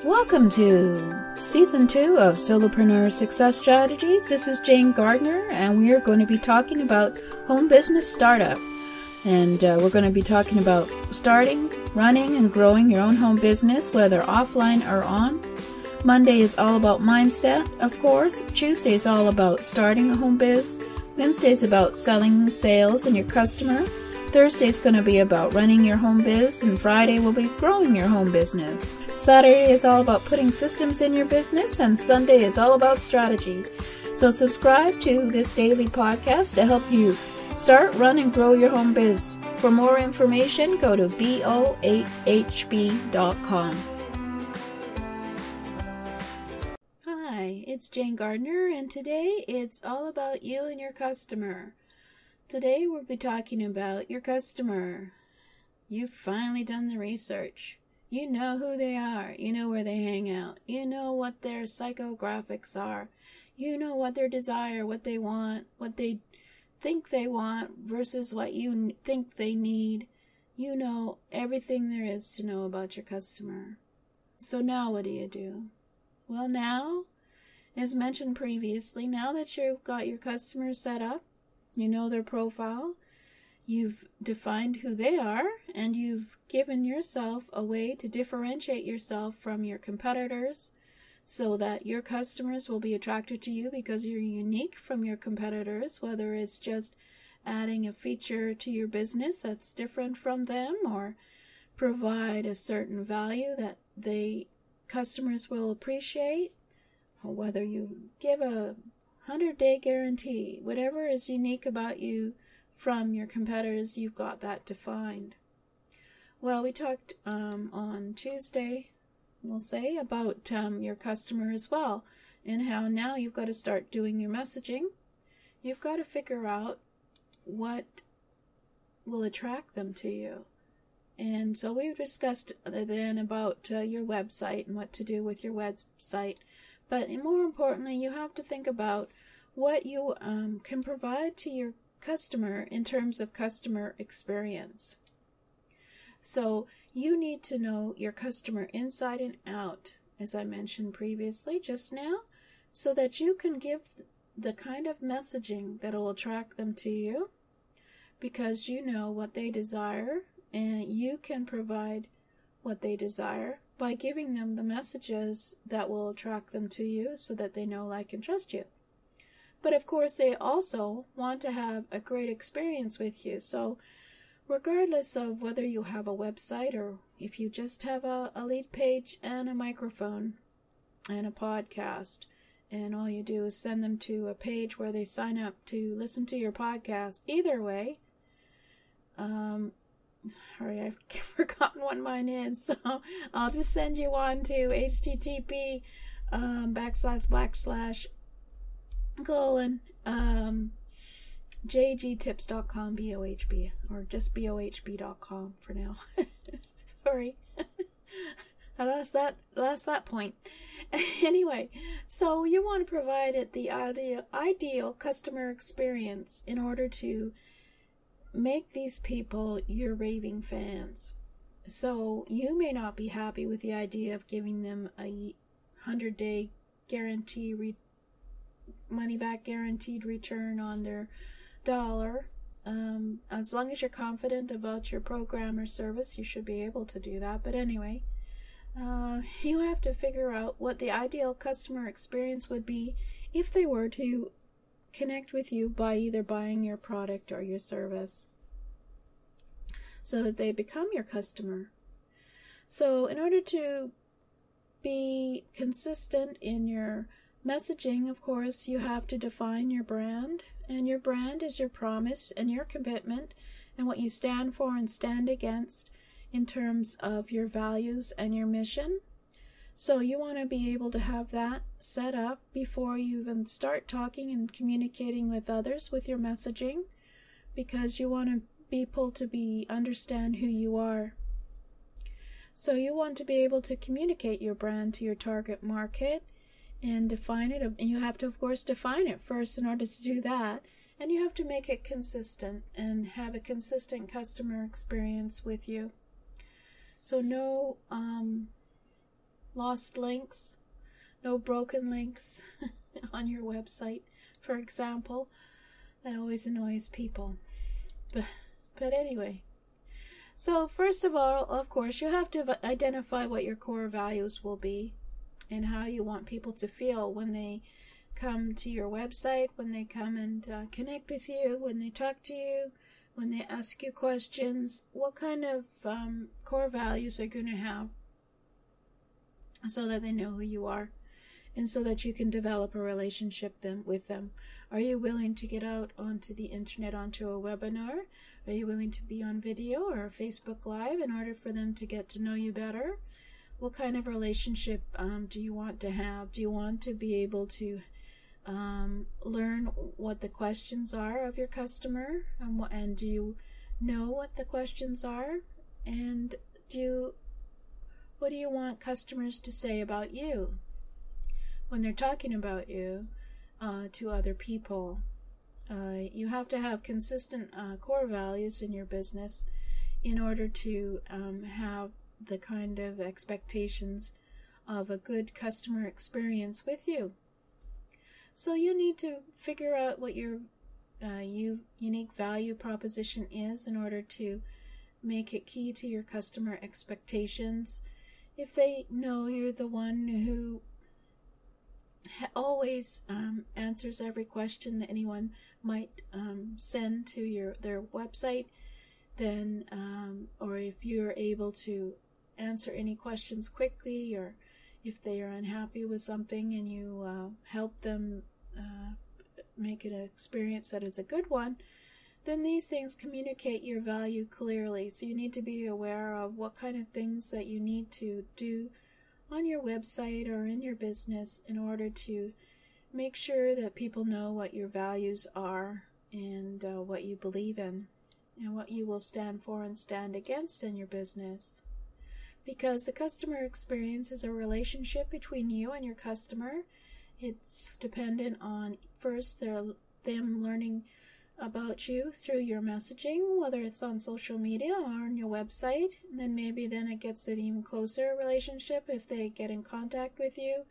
Welcome to Season 2 of Solopreneur Success Strategies. This is Jane Gardner, and we are going to be talking about home business startup. And we're going to be talking about starting, running, and growing your own home business, whether offline or on. Monday is all about mindset, of course. Tuesday is all about starting a home biz. Wednesday is about selling, sales, and your customer. Thursday is going to be about running your home biz, and Friday will be growing your home business. Saturday is all about putting systems in your business, and Sunday is all about strategy. So subscribe to this daily podcast to help you start, run, and grow your home biz. For more information, go to bo8hb.com. Hi, it's Jane Gardner, and today it's all about you and your customer. Today we'll be talking about your customer. You've finally done the research. You know who they are. You know where they hang out. You know what their psychographics are. You know what their desire, what they want, what they think they want versus what you think they need. You know everything there is to know about your customer. So now what do? Well, now, as mentioned previously, now that you've got your customer set up, you know their profile, you've defined who they are, and you've given yourself a way to differentiate yourself from your competitors so that your customers will be attracted to you because you're unique from your competitors, whether it's just adding a feature to your business that's different from them or provide a certain value that customers will appreciate, or whether you give a 100-day guarantee. Whatever is unique about you from your competitors, you've got that defined. Well, we talked on Tuesday, we'll say, about your customer as well, and how now you've got to start doing your messaging. You've got to figure out what will attract them to you. And so we've discussed then about your website and what to do with your website. But more importantly, you have to think about what you can provide to your customer in terms of customer experience. So you need to know your customer inside and out, as I mentioned previously just now, so that you can give the kind of messaging that will attract them to you, because you know what they desire, and you can provide what they desire by giving them the messages that will attract them to you so that they know, like, and trust you. But of course, they also want to have a great experience with you. So regardless of whether you have a website or if you just have a lead page and a microphone and a podcast, and all you do is send them to a page where they sign up to listen to your podcast, either way, sorry, I've forgotten what mine is, so I'll just send you on to http / jgtips.com bohb, or just bohb.com for now. Sorry. I lost that point. Anyway, so you want to provide it the ideal customer experience in order to make these people your raving fans. So you may not be happy with the idea of giving them a 100-day guarantee, money-back guaranteed return on their dollar. As long as you're confident about your program or service, you should be able to do that. But anyway, you have to figure out what the ideal customer experience would be if they were to connect with you by either buying your product or your service, so that they become your customer. So in order to be consistent in your messaging, of course, you have to define your brand, and your brand is your promise and your commitment and what you stand for and stand against in terms of your values and your mission. So you want to be able to have that set up before you even start talking and communicating with others with your messaging, because you want people to understand who you are. So you want to be able to communicate your brand to your target market and define it. And you have to, of course, define it first in order to do that. And you have to make it consistent and have a consistent customer experience with you. So no lost links, no broken links on your website, for example. That always annoys people. But anyway. So first of all, of course, you have to identify what your core values will be and how you want people to feel when they come to your website, when they come and connect with you, when they talk to you, when they ask you questions. What kind of core values are going to have so that they know who you are and so that you can develop a relationship with them. Are you willing to get out onto the internet, onto a webinar? Are you willing to be on video or Facebook Live in order for them to get to know you better? What kind of relationship do you want to have? Do you want to be able to learn what the questions are of your customer? And do you know what the questions are? And what do you want customers to say about you when they're talking about you to other people? You have to have consistent core values in your business in order to have the kind of expectations of a good customer experience with you. So you need to figure out what your unique value proposition is in order to make it key to your customer expectations. If they know you're the one who always answers every question that anyone might send to their website, then or if you're able to answer any questions quickly, or if they are unhappy with something and you help them make it an experience that is a good one, then these things communicate your value clearly. So you need to be aware of what kind of things that you need to do on your website or in your business in order to make sure that people know what your values are and what you believe in and what you will stand for and stand against in your business. Because the customer experience is a relationship between you and your customer. It's dependent on, first, them learning about you through your messaging, whether it's on social media or on your website. And then it gets an even closer relationship if they get in contact with you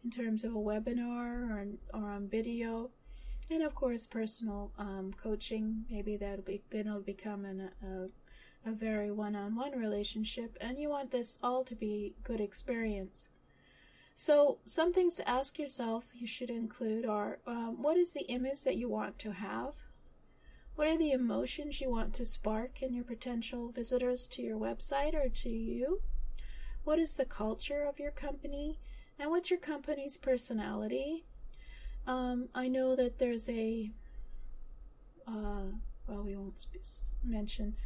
in terms of a webinar or on video. And of course, personal coaching. Maybe then it'll become a very one-on-one relationship, and you want this all to be good experience. So some things to ask yourself you should include are, what is the image that you want to have? What are the emotions you want to spark in your potential visitors to your website or to you? What is the culture of your company? And what's your company's personality? I know that there's we won't mention.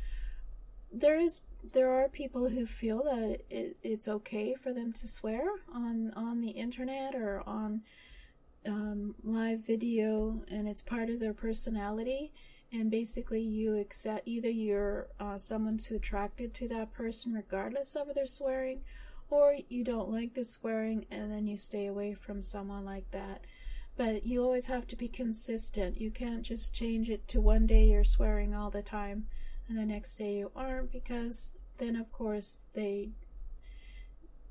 There are people who feel that it's okay for them to swear on the internet or on live video, and it's part of their personality. And basically, you accept either you're someone who's attracted to that person regardless of their swearing, or you don't like the swearing and then you stay away from someone like that. But you always have to be consistent. You can't just change it to one day you're swearing all the time and the next day you aren't, because then of course they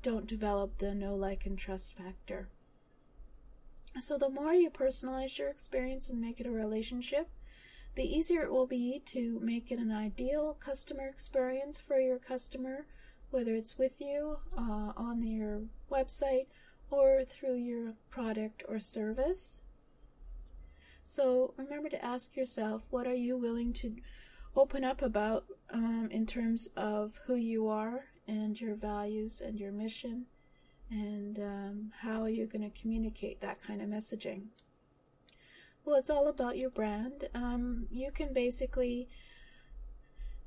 don't develop the know, like, and trust factor. So the more you personalize your experience and make it a relationship, the easier it will be to make it an ideal customer experience for your customer, whether it's with you on your website or through your product or service. So remember to ask yourself, what are you willing to open up about in terms of who you are and your values and your mission, and how are you going to communicate that kind of messaging? Well, it's all about your brand. You can basically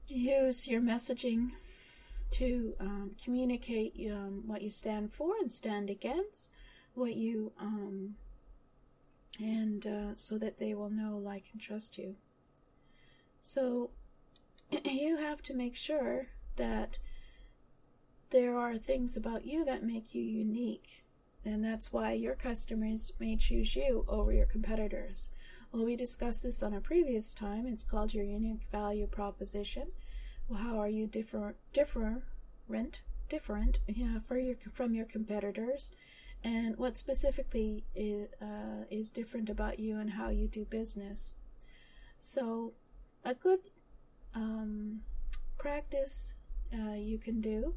use your messaging to communicate what you stand for and stand against, what you so that they will know, like, and trust you. So you have to make sure that there are things about you that make you unique. And that's why your customers may choose you over your competitors. Well, we discussed this on a previous time. It's called your unique value proposition. Well, how are you different different from your competitors, and what specifically is different about you and how you do business. So a good practice you can do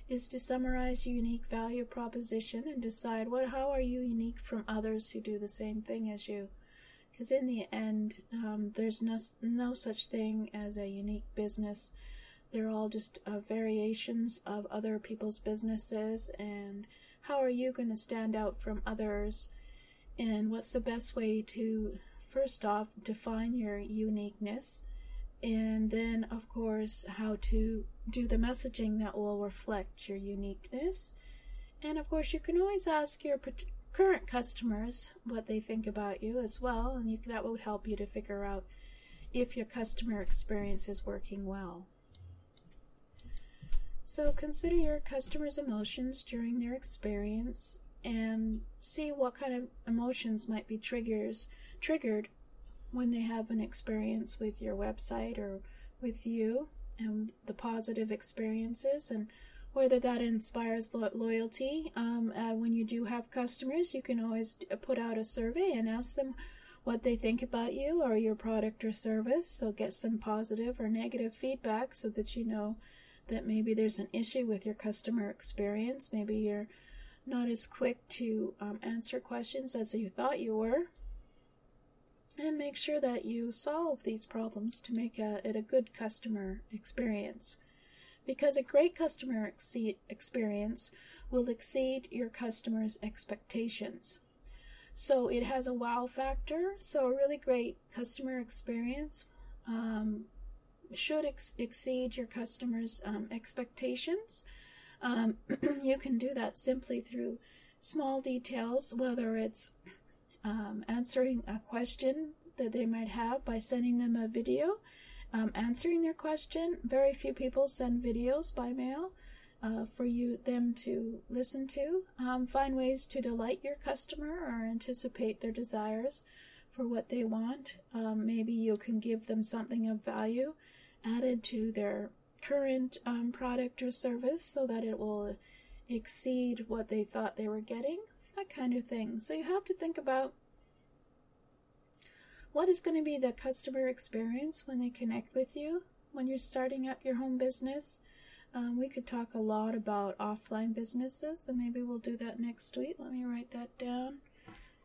is to summarize your unique value proposition and decide how are you unique from others who do the same thing as you. Because in the end, there's no such thing as a unique business. They're all just variations of other people's businesses. And how are you going to stand out from others? And what's the best way to, first off, define your uniqueness? And then, of course, how to do the messaging that will reflect your uniqueness. And, of course, you can always ask your current customers what they think about you as well, and that would help you to figure out if your customer experience is working well. So consider your customers' emotions during their experience and see what kind of emotions might be triggered when they have an experience with your website or with you, and the positive experiences, and whether that inspires loyalty. When you do have customers, you can always put out a survey and ask them what they think about you or your product or service. So get some positive or negative feedback so that you know that maybe there's an issue with your customer experience. Maybe you're not as quick to answer questions as you thought you were. And make sure that you solve these problems to make it a good customer experience. Because a great customer experience will exceed your customers' expectations. So it has a wow factor. So a really great customer experience should exceed your customers' expectations. You can do that simply through small details, whether it's answering a question that they might have by sending them a video. Answering their question. Very few people send videos by mail for them to listen to. Find ways to delight your customer or anticipate their desires for what they want. Maybe you can give them something of value added to their current product or service so that it will exceed what they thought they were getting. That kind of thing. So you have to think about what is going to be the customer experience when they connect with you when you're starting up your home business. We could talk a lot about offline businesses, and maybe we'll do that next week. Let me write that down,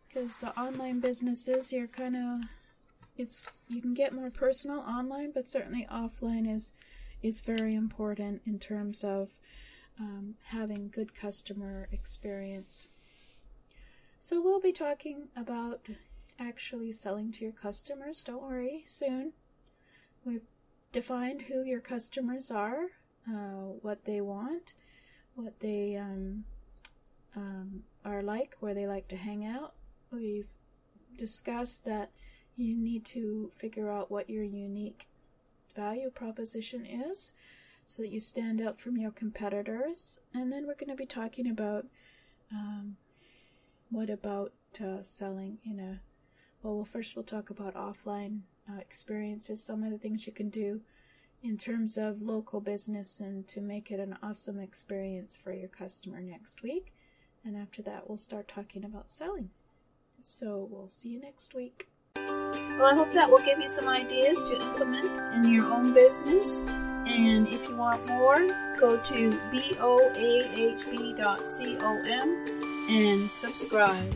because the online businesses, you can get more personal online, but certainly offline is very important in terms of having good customer experience. So we'll be talking about actually selling to your customers. Don't worry, soon. We've defined who your customers are, what they want, what they are like, where they like to hang out. We've discussed that you need to figure out what your unique value proposition is so that you stand out from your competitors. And then we're going to be talking about what about selling in a first we'll talk about offline experiences, some of the things you can do in terms of local business and to make it an awesome experience for your customer next week. And after that, we'll start talking about selling. So we'll see you next week. Well, I hope that will give you some ideas to implement in your own business. And if you want more, go to boahb.com and subscribe.